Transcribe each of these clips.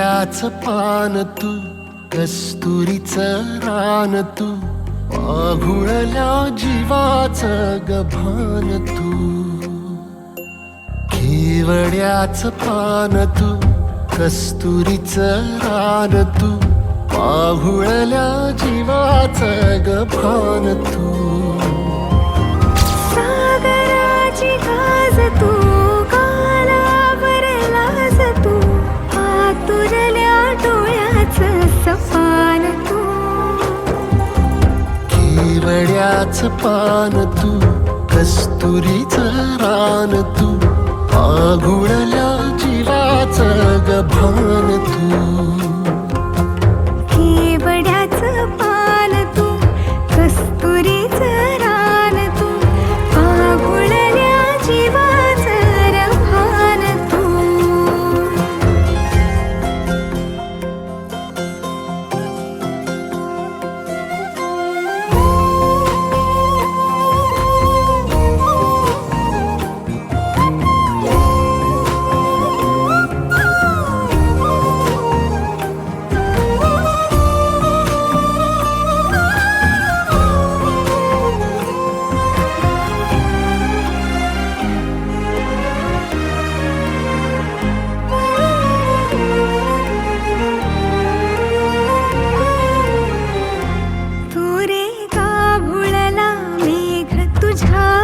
केवड्याच पान तू, कस्तुरीचं रान तू, पाघुळल्या जीवाचं गभान तू. केवड्याच पान तू, कस्तुरीचं रान तू, पाघुळल्या जीवाचं गभान तू. सागराची गाज तू, कालावरलाज तू, आतुरल्या डोळ्याचं सपान तू. केवड्याच पान तू, कस्तुरीचं रान तू, पाघुळल्या जीवाचं गभान तू. केवड्याचं पान तू, कस्तुरीचं रान तू, पाघुळल्या जीवाचं रभान तू.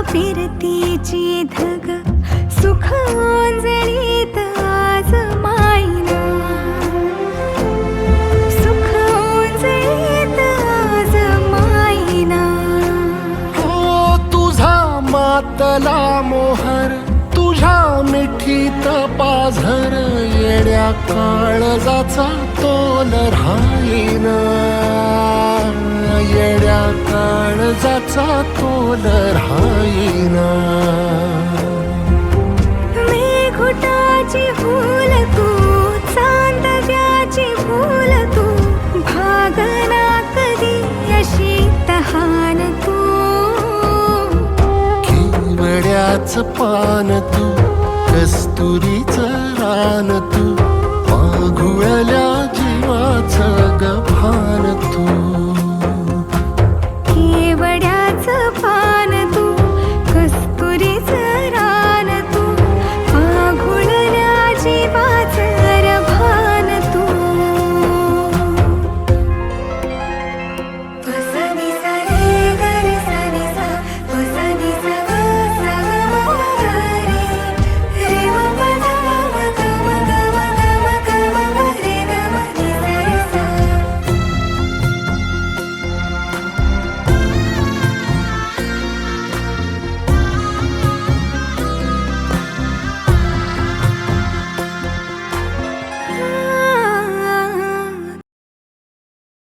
फिरतीची धग सुख ओंजळीत आज मायना, सुख ओंजळीत आज मायना. हो तुझा मातला मोहर, तुझ्या मिठीत पाझर, येड्या काळजाचा तोल राहीना, येड्या काळजाचा तोल राहीना. मेघुटाची फूल तू, चांदण्याची फूल तू, भागना कधी अशी तहान तू. केवड्याच पान तू, कस्तुरीचं रान तू, पाघुळल्या